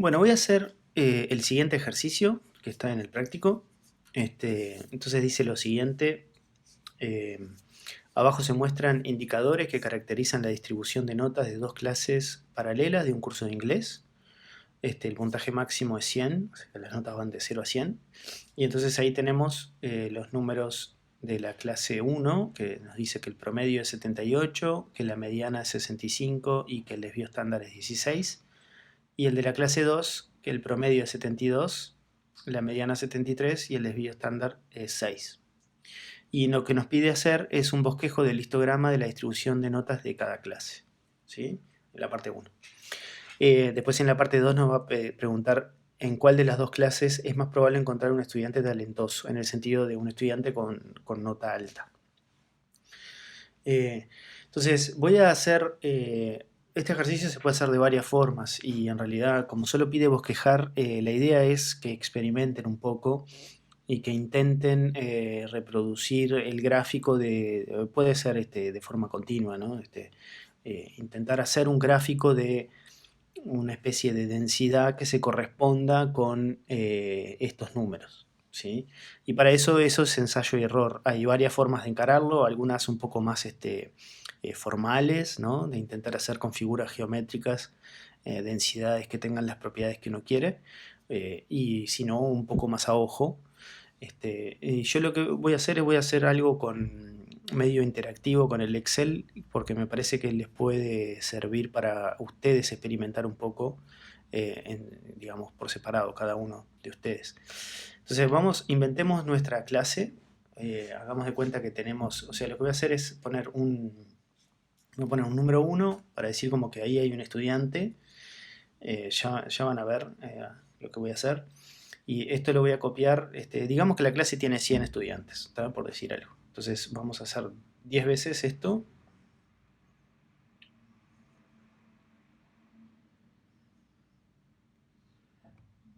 Bueno, voy a hacer el siguiente ejercicio que está en el práctico. Entonces dice lo siguiente. eh, Abajo se muestran indicadores que caracterizan la distribución de notas de dos clases paralelas de un curso de inglés. El puntaje máximo es 100, o sea que las notas van de 0 a 100. Y entonces ahí tenemos los números de la clase 1, que nos dice que el promedio es 78, que la mediana es 65 y que el desvío estándar es 16. Y el de la clase 2, que el promedio es 72, la mediana 73 y el desvío estándar es 6. Y lo que nos pide hacer es un bosquejo del histograma de la distribución de notas de cada clase, ¿sí? En la parte 1. Después en la parte 2 nos va a preguntar en cuál de las dos clases es más probable encontrar un estudiante talentoso, en el sentido de un estudiante con nota alta. Entonces voy a hacer... este ejercicio se puede hacer de varias formas y en realidad, como solo pide bosquejar, la idea es que experimenten un poco y que intenten reproducir el gráfico puede ser de forma continua, ¿no? Intentar hacer un gráfico de una especie de densidad que se corresponda con estos números, ¿sí? Y para eso es ensayo y error. Hay varias formas de encararlo, algunas un poco más formales, ¿no? De intentar hacer con figuras geométricas densidades que tengan las propiedades que uno quiere, y si no, un poco más a ojo. Yo lo que voy a hacer es algo con medio interactivo con el Excel, porque me parece que les puede servir para ustedes experimentar un poco, digamos, por separado, cada uno de ustedes. Entonces, inventemos nuestra clase, hagamos de cuenta que tenemos, o sea, lo que voy a hacer es voy a poner un número 1 para decir como que ahí hay un estudiante. Ya van a ver lo que voy a hacer. Y esto lo voy a copiar, digamos que la clase tiene 100 estudiantes, ¿está? Por decir algo. Entonces vamos a hacer 10 veces esto.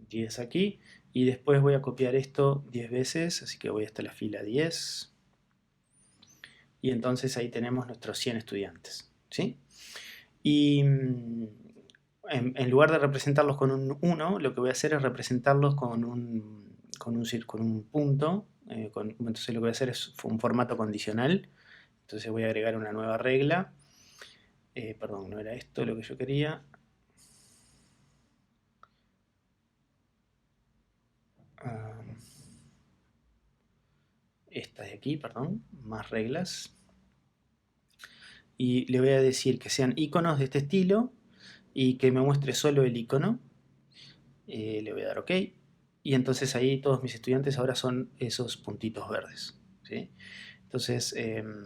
...10 aquí. Y después voy a copiar esto 10 veces, así que voy hasta la fila 10. Y entonces ahí tenemos nuestros 100 estudiantes, ¿sí? Y en lugar de representarlos con un 1, lo que voy a hacer es representarlos con un punto. Entonces lo que voy a hacer es un formato condicional. Entonces voy a agregar una nueva regla. Perdón, no era esto lo que yo quería. Esta de aquí, perdón, más reglas. Y le voy a decir que sean iconos de este estilo y que me muestre solo el icono. Le voy a dar OK. Y entonces ahí todos mis estudiantes ahora son esos puntitos verdes, ¿sí? Entonces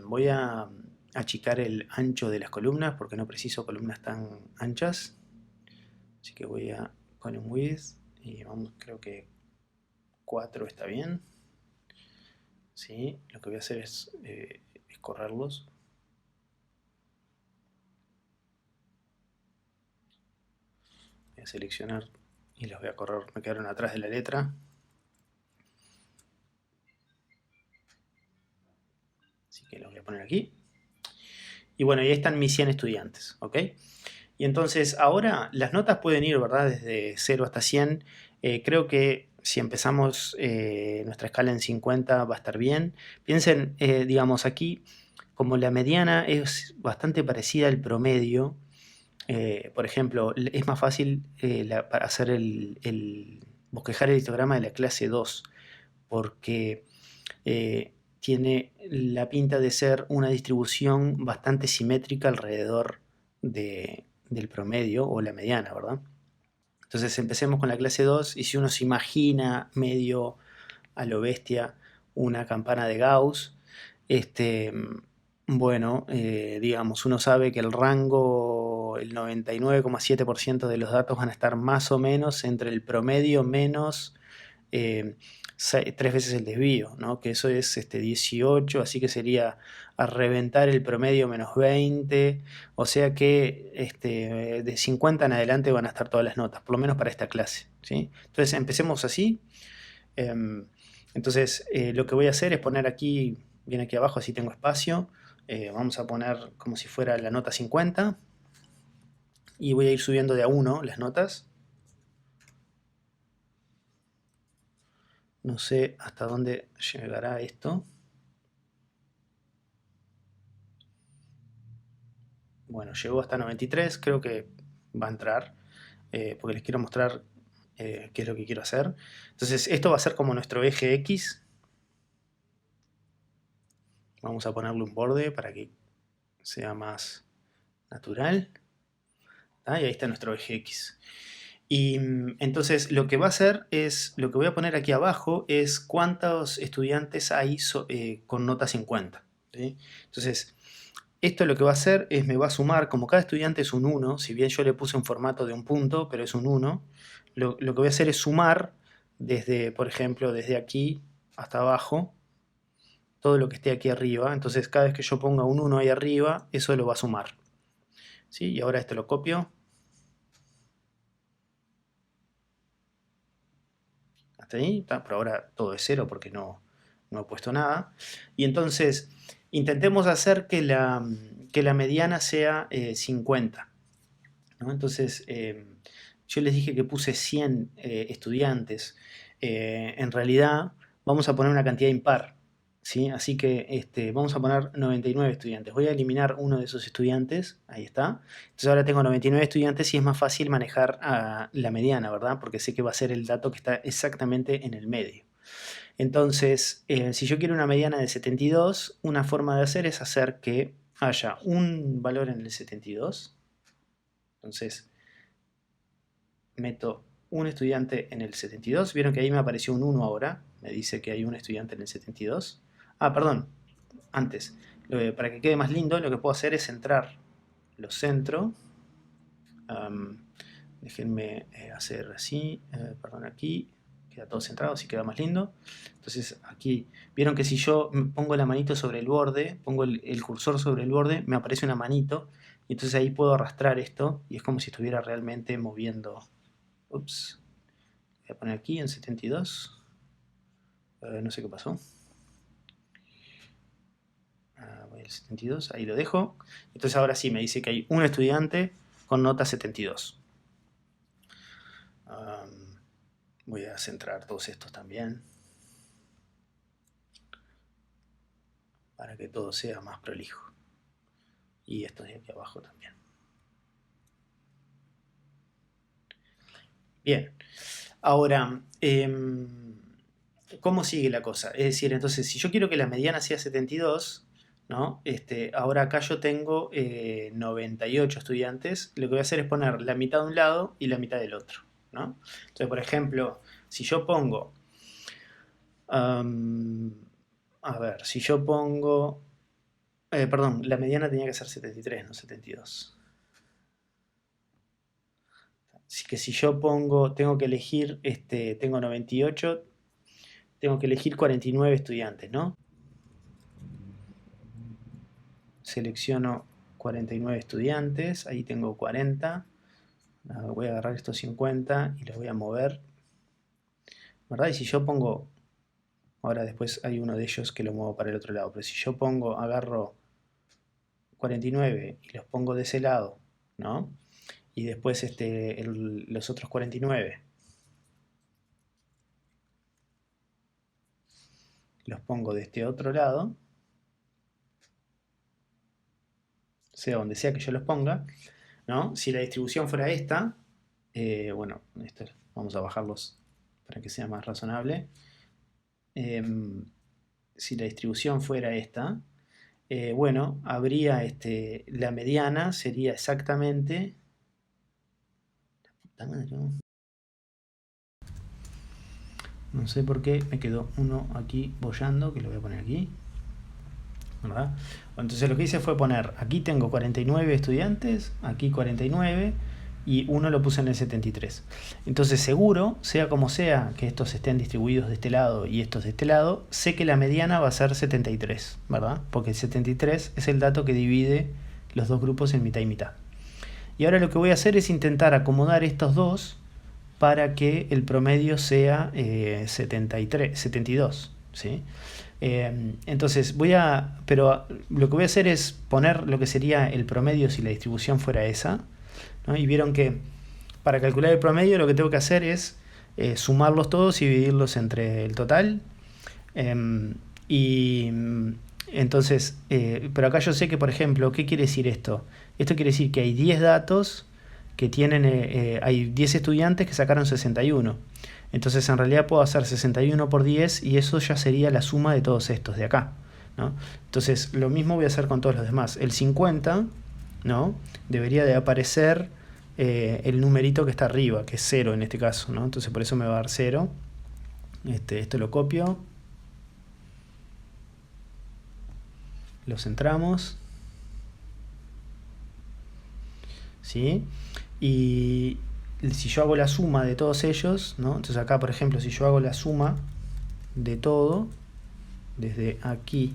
voy a achicar el ancho de las columnas porque no preciso columnas tan anchas. Así que voy a column width y vamos, creo que 4 está bien. ¿Sí? Lo que voy a hacer es correrlos. Voy a seleccionar y los voy a correr, me quedaron atrás de la letra. Así que los voy a poner aquí. Y bueno, ahí están mis 100 estudiantes, ¿ok? Y entonces ahora las notas pueden ir, ¿verdad? Desde 0 hasta 100. Creo que si empezamos nuestra escala en 50 va a estar bien. Piensen, digamos, aquí, como la mediana es bastante parecida al promedio, por ejemplo, es más fácil para hacer bosquejar el histograma de la clase 2, porque tiene la pinta de ser una distribución bastante simétrica alrededor del promedio o la mediana, ¿verdad? Entonces empecemos con la clase 2 y si uno se imagina medio a lo bestia una campana de Gauss, bueno, digamos, uno sabe que el rango, el 99,7% de los datos van a estar más o menos entre el promedio menos 3 veces el desvío, ¿no? Que eso es 18, así que sería a reventar el promedio menos 20, o sea que de 50 en adelante van a estar todas las notas, por lo menos para esta clase, ¿sí? Entonces empecemos así. Entonces lo que voy a hacer es poner aquí, bien aquí abajo, así tengo espacio. Vamos a poner como si fuera la nota 50 y voy a ir subiendo de a 1 las notas. no sé hasta dónde llegará esto. Bueno, llegó hasta 93, creo que va a entrar, porque les quiero mostrar qué es lo que quiero hacer. Entonces esto va a ser como nuestro eje X. Vamos a ponerle un borde para que sea más natural. Y ahí está nuestro eje X. Y entonces lo que va a hacer es, lo que voy a poner aquí abajo es cuántos estudiantes hay con nota 50. ¿Sí? Entonces, esto lo que va a hacer es me va a sumar, como cada estudiante es un 1, si bien yo le puse un formato de un punto, pero es un 1, lo que voy a hacer es sumar desde, por ejemplo, desde aquí hasta abajo, todo lo que esté aquí arriba. Entonces cada vez que yo ponga un 1 ahí arriba, eso lo va a sumar. ¿Sí? Y ahora esto lo copio. Hasta ahí, por ahora todo es 0 porque no he puesto nada. Y entonces intentemos hacer que la mediana sea 50. ¿No? Entonces yo les dije que puse 100 estudiantes. En realidad vamos a poner una cantidad impar. ¿Sí? Así que vamos a poner 99 estudiantes. Voy a eliminar uno de esos estudiantes. Ahí está. Entonces ahora tengo 99 estudiantes y es más fácil manejar la mediana, ¿verdad? Porque sé que va a ser el dato que está exactamente en el medio. Entonces, si yo quiero una mediana de 72, una forma de hacer es hacer que haya un valor en el 72. Entonces, meto un estudiante en el 72. Vieron que ahí me apareció un 1 ahora. Me dice que hay un estudiante en el 72. Ah, perdón. Antes. Para que quede más lindo, lo que puedo hacer es centrar. Lo centro. Déjenme hacer así. Perdón, aquí. Queda todo centrado, así queda más lindo. Entonces aquí, vieron que si yo pongo la manito sobre el borde, pongo el cursor sobre el borde, me aparece una manito. Y entonces ahí puedo arrastrar esto. Y es como si estuviera realmente moviendo. Ups. Voy a poner aquí en 72. No sé qué pasó. Voy al 72, ahí lo dejo. Entonces ahora sí me dice que hay un estudiante con nota 72. Voy a centrar todos estos también, para que todo sea más prolijo. Y estos de aquí abajo también. Bien. Ahora, ¿cómo sigue la cosa? Es decir, entonces, si yo quiero que la mediana sea 72, ¿no? Ahora acá yo tengo 98 estudiantes. Lo que voy a hacer es poner la mitad de un lado y la mitad del otro, ¿no? Entonces, por ejemplo, si yo pongo... a ver, si yo pongo... perdón, la mediana tenía que ser 73, no 72. Así que si yo pongo, tengo que elegir, tengo 98, tengo que elegir 49 estudiantes, ¿no? Selecciono 49 estudiantes, ahí tengo 40. Voy a agarrar estos 50 y los voy a mover, ¿verdad? Y si yo pongo, ahora después hay uno de ellos que lo muevo para el otro lado, pero si yo pongo, agarro 49 y los pongo de ese lado, ¿no? Y después los otros 49 los pongo de este otro lado, sea donde sea que yo los ponga, ¿no? Si la distribución fuera esta, bueno, vamos a bajarlos para que sea más razonable. Si la distribución fuera esta, bueno, habría la mediana sería exactamente... No sé por qué me quedó uno aquí boyando, que lo voy a poner aquí, ¿verdad? Entonces lo que hice fue poner, aquí tengo 49 estudiantes, aquí 49, y uno lo puse en el 73. Entonces seguro, sea como sea que estos estén distribuidos de este lado y estos de este lado, sé que la mediana va a ser 73, ¿verdad? Porque el 73 es el dato que divide los dos grupos en mitad y mitad. Y ahora lo que voy a hacer es intentar acomodar estos dos para que el promedio sea 72, ¿sí? Entonces pero lo que voy a hacer es poner lo que sería el promedio si la distribución fuera esa, ¿no? Y vieron que para calcular el promedio lo que tengo que hacer es sumarlos todos y dividirlos entre el total. Y entonces, pero acá yo sé que, por ejemplo, ¿qué quiere decir esto? Esto quiere decir que hay 10 datos que tienen, hay 10 estudiantes que sacaron 61. Entonces en realidad puedo hacer 61 por 10 y eso ya sería la suma de todos estos de acá, ¿no? Entonces lo mismo voy a hacer con todos los demás. El 50, ¿no? Debería de aparecer el numerito que está arriba, que es 0 en este caso, ¿no? Entonces por eso me va a dar 0. Esto lo copio. Lo centramos. ¿Sí? Y si yo hago la suma de todos ellos, ¿no? Entonces acá, por ejemplo, si yo hago la suma de todo, desde aquí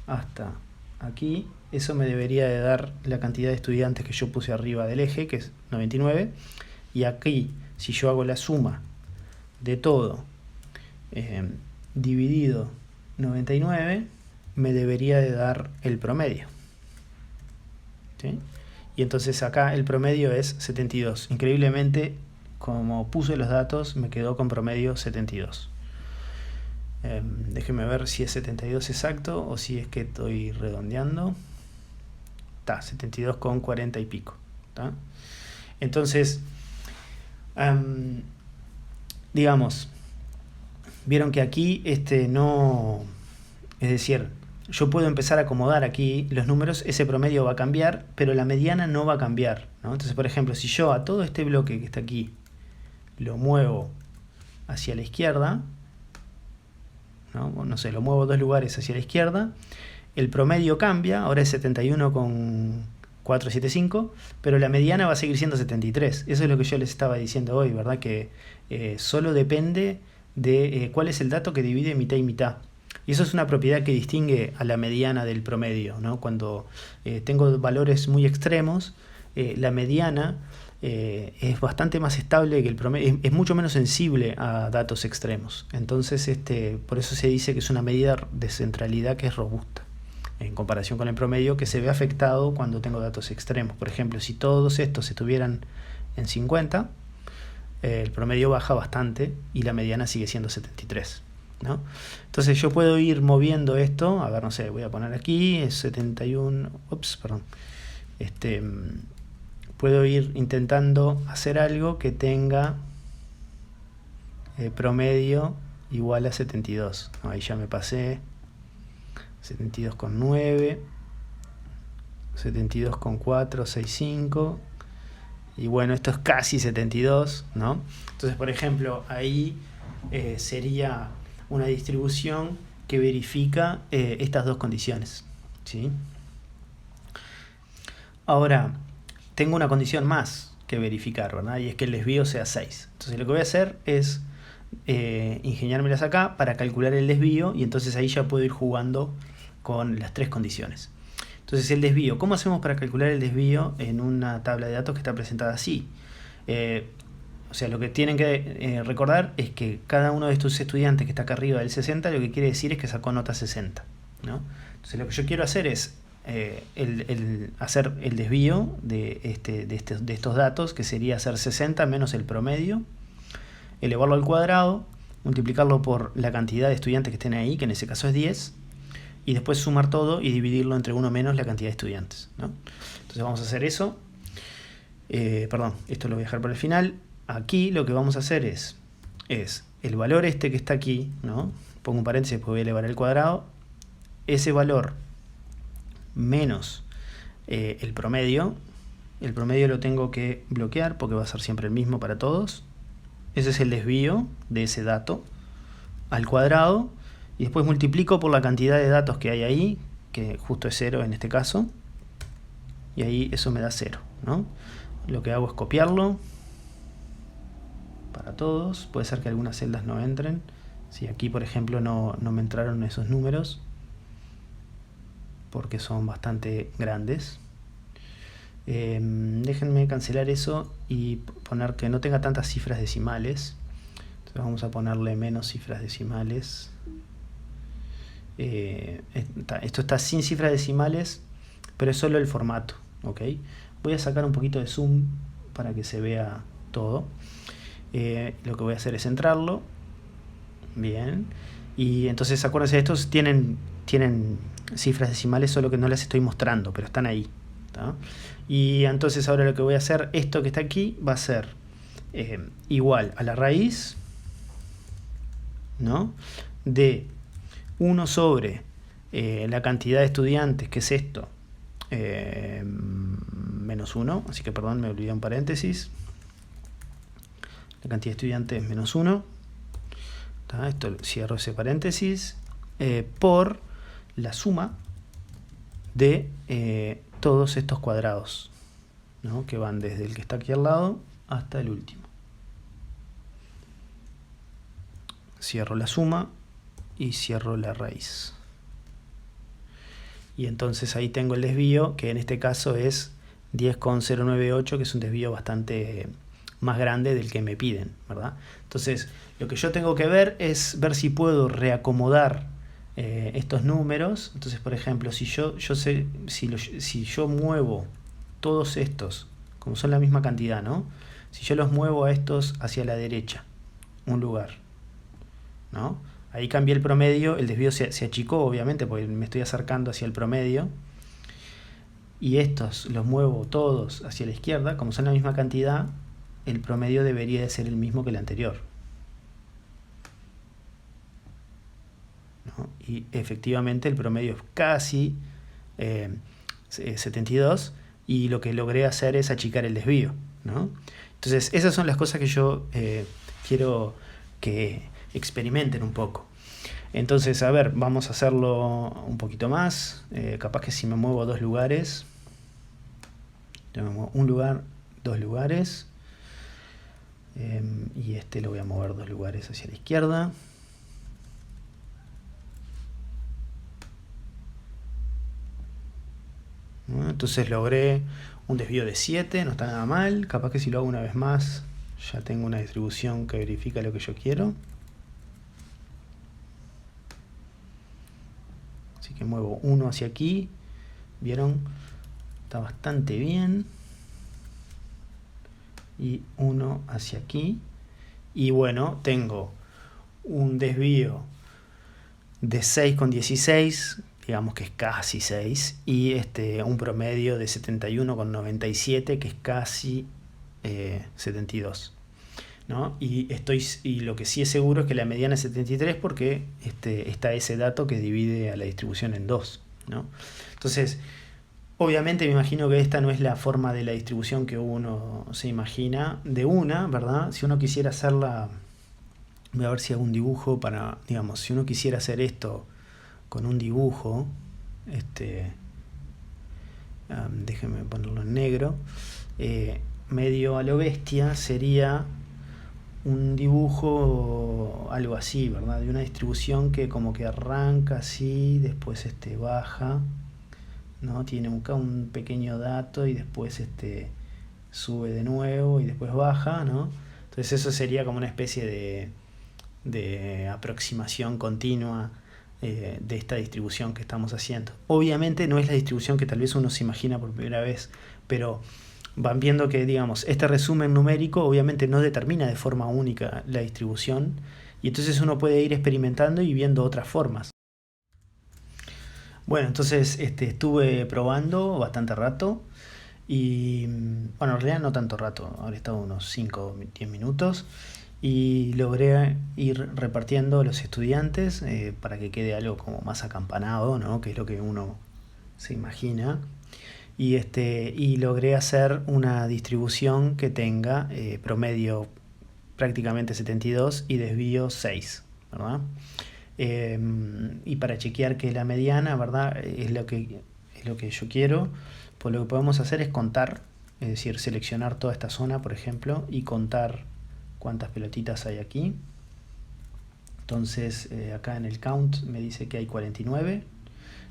hasta aquí, eso me debería de dar la cantidad de estudiantes que yo puse arriba del eje, que es 99. Y aquí, si yo hago la suma de todo dividido 99, me debería de dar el promedio. ¿Sí? Y entonces acá el promedio es 72. Increíblemente, como puse los datos, me quedó con promedio 72. Déjenme ver si es 72 exacto o si es que estoy redondeando. Está, 72 con 40 y pico. ¿Tá? Entonces, digamos, vieron que aquí no... Es decir, yo puedo empezar a acomodar aquí los números, ese promedio va a cambiar, pero la mediana no va a cambiar, ¿no? Entonces, por ejemplo, si yo a todo este bloque que está aquí lo muevo hacia la izquierda, no sé, lo muevo 2 lugares hacia la izquierda, el promedio cambia, ahora es 71,475, pero la mediana va a seguir siendo 73. Eso es lo que yo les estaba diciendo hoy, ¿verdad? Que solo depende de cuál es el dato que divide mitad y mitad. Y eso es una propiedad que distingue a la mediana del promedio, ¿no? Cuando tengo valores muy extremos, la mediana es bastante más estable que el promedio, es mucho menos sensible a datos extremos. Entonces, por eso se dice que es una medida de centralidad que es robusta, en comparación con el promedio, que se ve afectado cuando tengo datos extremos. Por ejemplo, si todos estos estuvieran en 50, el promedio baja bastante y la mediana sigue siendo 73. ¿No? Entonces yo puedo ir moviendo esto, a ver, no sé, voy a poner aquí, es 71, perdón, puedo ir intentando hacer algo que tenga promedio igual a 72, ¿no? Ahí ya me pasé, 72,9, 72,4, 65, y bueno, esto es casi 72, ¿no? Entonces, por ejemplo, ahí sería una distribución que verifica estas dos condiciones, ¿sí? Ahora, tengo una condición más que verificar, ¿verdad? Y es que el desvío sea 6. Entonces lo que voy a hacer es ingeniármelas acá para calcular el desvío, y entonces ahí ya puedo ir jugando con las 3 condiciones. Entonces el desvío, ¿cómo hacemos para calcular el desvío en una tabla de datos que está presentada así? O sea, lo que tienen que recordar es que cada uno de estos estudiantes que está acá arriba del 60, lo que quiere decir es que sacó nota 60, ¿no? Entonces lo que yo quiero hacer es hacer el desvío de estos datos, que sería hacer 60 menos el promedio, elevarlo al cuadrado, multiplicarlo por la cantidad de estudiantes que estén ahí, que en ese caso es 10, y después sumar todo y dividirlo entre 1 menos la cantidad de estudiantes, ¿no? Entonces vamos a hacer eso. Perdón, esto lo voy a dejar para el final. Aquí lo que vamos a hacer es el valor que está aquí, ¿no? Pongo un paréntesis porque voy a elevar al cuadrado. Ese valor menos el promedio. El promedio lo tengo que bloquear porque va a ser siempre el mismo para todos. Ese es el desvío de ese dato al cuadrado. Y después multiplico por la cantidad de datos que hay ahí, que justo es 0 en este caso. Y ahí eso me da 0, ¿no? Lo que hago es copiarlo para todos. Puede ser que algunas celdas no entren. Si aquí, por ejemplo, no me entraron esos números, porque son bastante grandes. Déjenme cancelar eso y poner que no tenga tantas cifras decimales. Entonces vamos a ponerle menos cifras decimales. Esto está sin cifras decimales, pero es solo el formato, ¿ok? Voy a sacar un poquito de zoom para que se vea todo. lo que voy a hacer es centrarlo. Bien. Y entonces acuérdense, estos tienen cifras decimales, solo que no las estoy mostrando, pero están ahí. ¿Tá? Y entonces ahora lo que voy a hacer, esto que está aquí, va a ser igual a la raíz, ¿no?, de 1 sobre la cantidad de estudiantes, que es esto, menos 1, así que perdón, me olvidé un paréntesis. La cantidad de estudiantes es menos 1. Esto cierro ese paréntesis, por la suma de todos estos cuadrados, ¿no?, que van desde el que está aquí al lado hasta el último. Cierro la suma y cierro la raíz. Y entonces ahí tengo el desvío, que en este caso es 10,098, que es un desvío bastante más grande del que me piden, ¿verdad? Entonces, lo que yo tengo que ver es ver si puedo reacomodar estos números. Entonces, por ejemplo, si yo muevo todos estos, como son la misma cantidad, ¿no?, si yo los muevo a estos hacia la derecha, un lugar, ¿no?, ahí cambié el promedio, el desvío se achicó, obviamente, porque me estoy acercando hacia el promedio. Y estos los muevo todos hacia la izquierda, como son la misma cantidad, el promedio debería de ser el mismo que el anterior, ¿no? Y efectivamente el promedio es casi 72, y lo que logré hacer es achicar el desvío, ¿no? Entonces esas son las cosas que yo quiero que experimenten un poco. Entonces, a ver, vamos a hacerlo un poquito más. Capaz que si me muevo a 2 lugares, un lugar, 2 lugares, y este lo voy a mover 2 lugares hacia la izquierda. Bueno, entonces logré un desvío de 7, no está nada mal. Capaz que si lo hago una vez más, ya tengo una distribución que verifica lo que yo quiero. Así que muevo 1 hacia aquí. ¿Vieron? Está bastante bien. Y 1 hacia aquí. Y bueno, tengo un desvío de 6,16, digamos que es casi 6, y un promedio de 71,97, que es casi 72. ¿No? Y lo que sí es seguro es que la mediana es 73, porque está ese dato que divide a la distribución en 2, ¿no? Entonces, obviamente me imagino que esta no es la forma de la distribución que uno se imagina de una, ¿verdad? Si uno quisiera hacerla, voy a ver si hago un dibujo para, digamos, si uno quisiera hacer esto con un dibujo, déjenme ponerlo en negro, medio a lo bestia, sería un dibujo algo así, ¿verdad? De una distribución que como que arranca así, después baja, ¿no? Tiene un pequeño dato y después sube de nuevo y después baja, ¿no? Entonces eso sería como una especie de aproximación continua de esta distribución que estamos haciendo. Obviamente no es la distribución que tal vez uno se imagina por primera vez, pero van viendo que, digamos, este resumen numérico obviamente no determina de forma única la distribución, y entonces uno puede ir experimentando y viendo otras formas. Bueno, entonces estuve probando bastante rato y, bueno, en realidad no tanto rato, habré estado unos 5 o 10 minutos, y logré ir repartiendo a los estudiantes para que quede algo como más acampanado, ¿no?, que es lo que uno se imagina. Y logré hacer una distribución que tenga promedio prácticamente 72 y desvío 6, ¿verdad? Y para chequear que la mediana, ¿verdad?, es lo que yo quiero, pues lo que podemos hacer es contar, es decir, seleccionar toda esta zona, por ejemplo, y contar cuántas pelotitas hay aquí. Entonces acá en el count me dice que hay 49,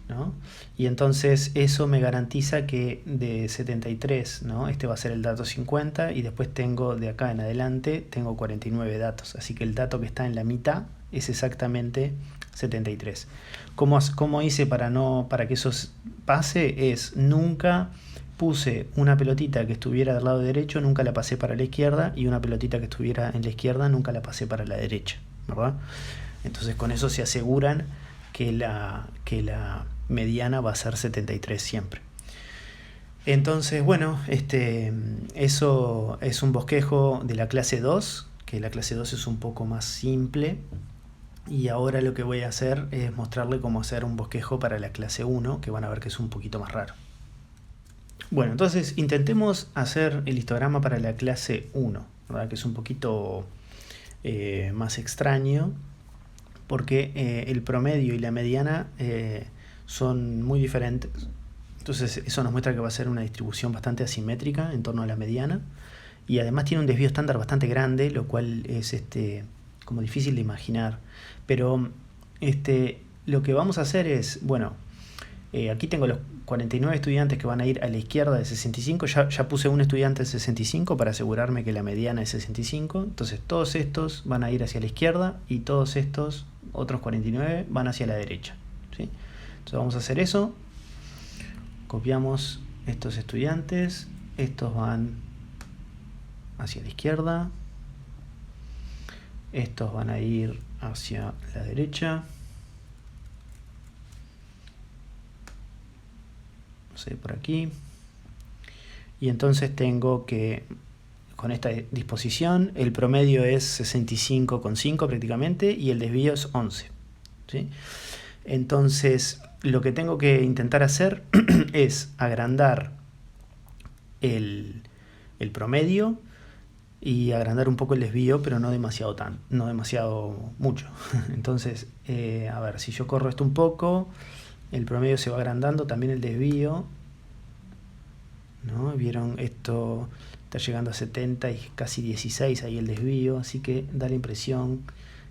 ¿no? Y entonces eso me garantiza que de 73, ¿no?, va a ser el dato 50, y después tengo de acá en adelante tengo 49 datos, así que el dato que está en la mitad es exactamente 73. ¿Cómo hice para que eso pase? Es nunca puse una pelotita que estuviera del lado derecho, nunca la pasé para la izquierda, y una pelotita que estuviera en la izquierda, nunca la pasé para la derecha, ¿verdad? Entonces con eso se aseguran que la mediana va a ser 73 siempre. Entonces, bueno, eso es un bosquejo de la clase 2, que la clase 2 es un poco más simple. Y ahora lo que voy a hacer es mostrarle cómo hacer un bosquejo para la clase 1, que van a ver que es un poquito más raro. Bueno, entonces intentemos hacer el histograma para la clase 1, ¿verdad? Que es un poquito más extraño, porque el promedio y la mediana son muy diferentes. Entonces eso nos muestra que va a ser una distribución bastante asimétrica en torno a la mediana, y además tiene un desvío estándar bastante grande, lo cual es como difícil de imaginar. Pero lo que vamos a hacer es, bueno, aquí tengo los 49 estudiantes que van a ir a la izquierda de 65. Ya puse un estudiante de 65 para asegurarme que la mediana es 65. Entonces todos estos van a ir hacia la izquierda y todos estos otros 49 van hacia la derecha, ¿sí? Entonces vamos a hacer eso. Copiamos estos estudiantes, estos van hacia la izquierda, estos van a ir hacia la derecha, no sé, por aquí, y entonces tengo que, con esta disposición, el promedio es 65,5 prácticamente y el desvío es 11, ¿sí? Entonces lo que tengo que intentar hacer es agrandar el promedio y agrandar un poco el desvío, pero no demasiado mucho. Entonces, a ver, si yo corro esto un poco, el promedio se va agrandando, también el desvío, ¿no? Vieron, esto está llegando a 70 y casi 16 ahí el desvío, así que da la impresión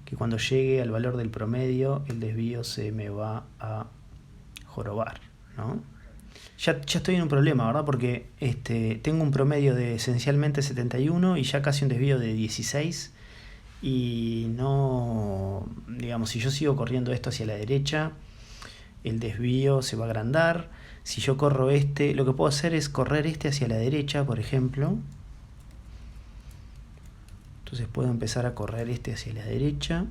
que cuando llegue al valor del promedio, el desvío se me va a jorobar, ¿no? Ya estoy en un problema, ¿verdad? Porque tengo un promedio de esencialmente 71 y ya casi un desvío de 16. Y no, digamos, si yo sigo corriendo esto hacia la derecha, el desvío se va a agrandar. Si yo corro lo que puedo hacer es correr hacia la derecha, por ejemplo. Entonces puedo empezar a correr hacia la derecha,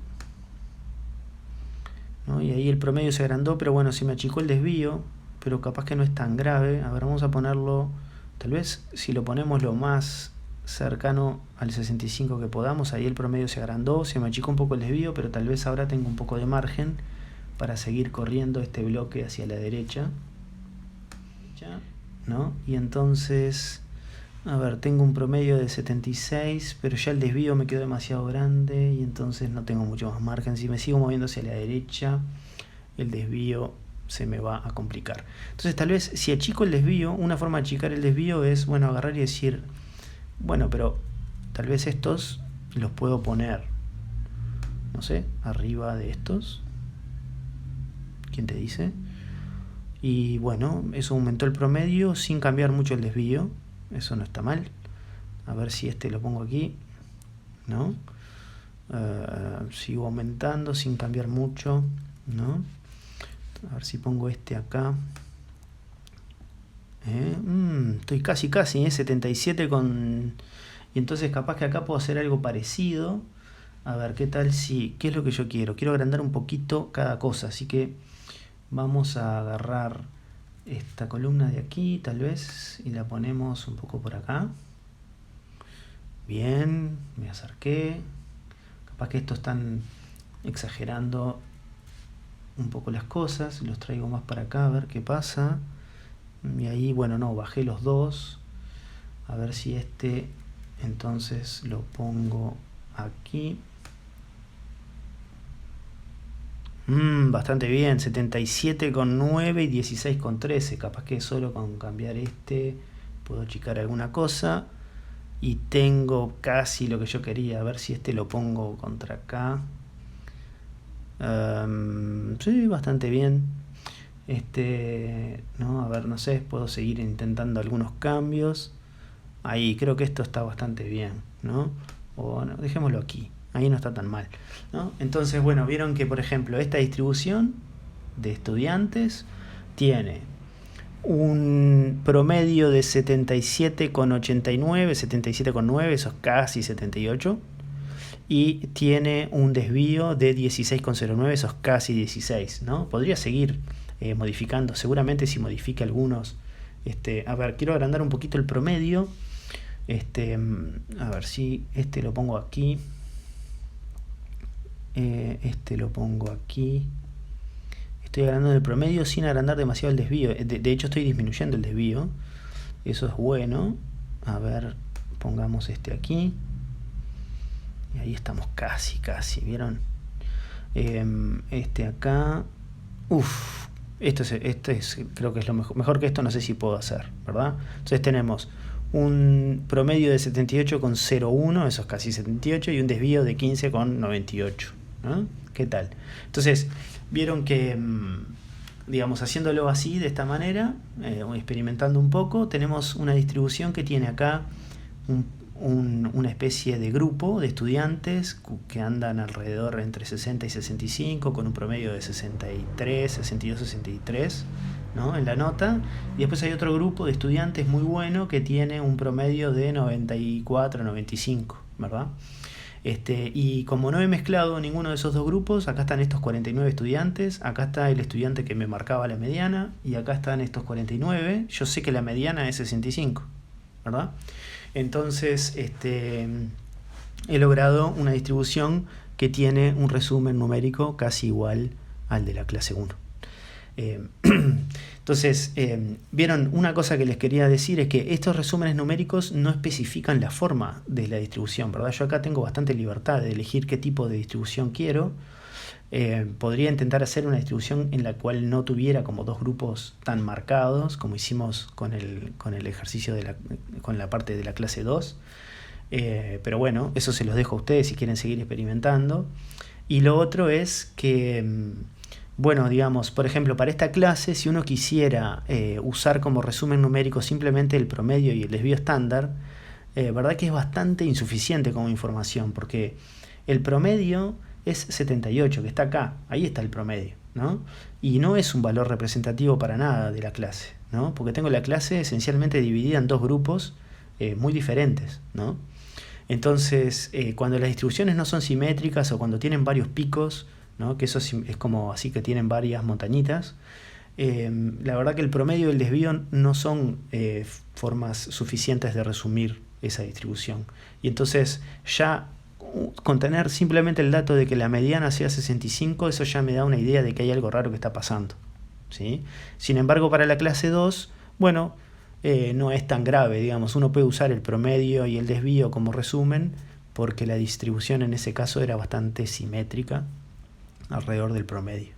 ¿no? Y ahí el promedio se agrandó, pero bueno, se me achicó el desvío, pero capaz que no es tan grave. A ver, vamos a ponerlo, tal vez si lo ponemos lo más cercano al 65 que podamos, ahí el promedio se agrandó, se me achicó un poco el desvío, pero tal vez ahora tengo un poco de margen para seguir corriendo este bloque hacia la derecha, ¿no? Y entonces, a ver, tengo un promedio de 76, pero ya el desvío me quedó demasiado grande y entonces no tengo mucho más margen. Si me sigo moviendo hacia la derecha, el desvío se me va a complicar. Entonces tal vez si achico el desvío, una forma de achicar el desvío es, bueno, agarrar y decir, bueno, pero tal vez estos los puedo poner, no sé, arriba de estos. ¿Quién te dice? Y bueno, eso aumentó el promedio sin cambiar mucho el desvío. Eso no está mal. A ver si lo pongo aquí, ¿no? Sigo aumentando sin cambiar mucho, ¿no? A ver si pongo acá. Estoy casi, 77 con... Y entonces capaz que acá puedo hacer algo parecido. A ver, ¿qué tal si... ¿Qué es lo que yo quiero? Quiero agrandar un poquito cada cosa, así que vamos a agarrar esta columna de aquí, tal vez, y la ponemos un poco por acá. Bien, me acerqué. Capaz que estos están exagerando un poco las cosas, los traigo más para acá a ver qué pasa. Y ahí, bueno, no, bajé los dos. A ver si entonces lo pongo aquí. Bastante bien, 77,9 y 16,13. Capaz que solo con cambiar puedo achicar alguna cosa. Y tengo casi lo que yo quería. A ver si lo pongo contra acá. Sí, bastante bien. No, a ver, no sé, puedo seguir intentando algunos cambios. Ahí, creo que esto está bastante bien, ¿no? O no, dejémoslo aquí. Ahí no está tan mal, ¿no? Entonces, bueno, vieron que, por ejemplo, esta distribución de estudiantes tiene un promedio de 77,89, 77,9, eso es casi 78, y tiene un desvío de 16,09, eso es casi 16, ¿no? Podría seguir modificando, seguramente si modifica algunos. A ver, quiero agrandar un poquito el promedio. A ver si lo pongo aquí. Lo pongo aquí. Estoy agrandando el promedio sin agrandar demasiado el desvío. De hecho estoy disminuyendo el desvío. Eso es bueno. A ver, pongamos aquí. Y ahí estamos casi, ¿vieron? Acá. Uff. Esto es, creo que es lo mejor que esto no sé si puedo hacer, ¿verdad? Entonces tenemos un promedio de 78,01, eso es casi 78, y un desvío de 15,98, ¿no? ¿Qué tal? Entonces, vieron que, digamos, haciéndolo así, de esta manera, experimentando un poco, tenemos una distribución que tiene acá una especie de grupo de estudiantes que andan alrededor entre 60 y 65, con un promedio de 63, 62, 63, ¿no? En la nota. Y después hay otro grupo de estudiantes muy bueno que tiene un promedio de 94, 95, ¿verdad? Y como no he mezclado ninguno de esos dos grupos, acá están estos 49 estudiantes, acá está el estudiante que me marcaba la mediana, y acá están estos 49. Yo sé que la mediana es 65, ¿verdad? Entonces, he logrado una distribución que tiene un resumen numérico casi igual al de la clase 1. Entonces, vieron, una cosa que les quería decir es que estos resúmenes numéricos no especifican la forma de la distribución, ¿verdad? Yo acá tengo bastante libertad de elegir qué tipo de distribución quiero. Podría intentar hacer una distribución en la cual no tuviera como dos grupos tan marcados, como hicimos con el ejercicio con la parte de la clase 2. Pero bueno, eso se los dejo a ustedes si quieren seguir experimentando. Y lo otro es que, bueno, digamos, por ejemplo, para esta clase, si uno quisiera usar como resumen numérico simplemente el promedio y el desvío estándar, verdad que es bastante insuficiente como información, porque el promedio es 78, que está acá, ahí está el promedio, ¿no? Y no es un valor representativo para nada de la clase, ¿no? Porque tengo la clase esencialmente dividida en dos grupos muy diferentes, ¿no? Entonces, cuando las distribuciones no son simétricas o cuando tienen varios picos, ¿no? Que eso es como así que tienen varias montañitas, la verdad que el promedio y el desvío no son formas suficientes de resumir esa distribución. Y entonces ya con tener simplemente el dato de que la mediana sea 65, eso ya me da una idea de que hay algo raro que está pasando, ¿sí? Sin embargo, para la clase 2, bueno, no es tan grave, digamos. Uno puede usar el promedio y el desvío como resumen, porque la distribución en ese caso era bastante simétrica alrededor del promedio,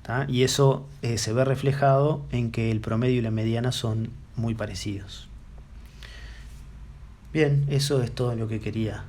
¿tá? Y eso se ve reflejado en que el promedio y la mediana son muy parecidos. Bien, eso es todo lo que quería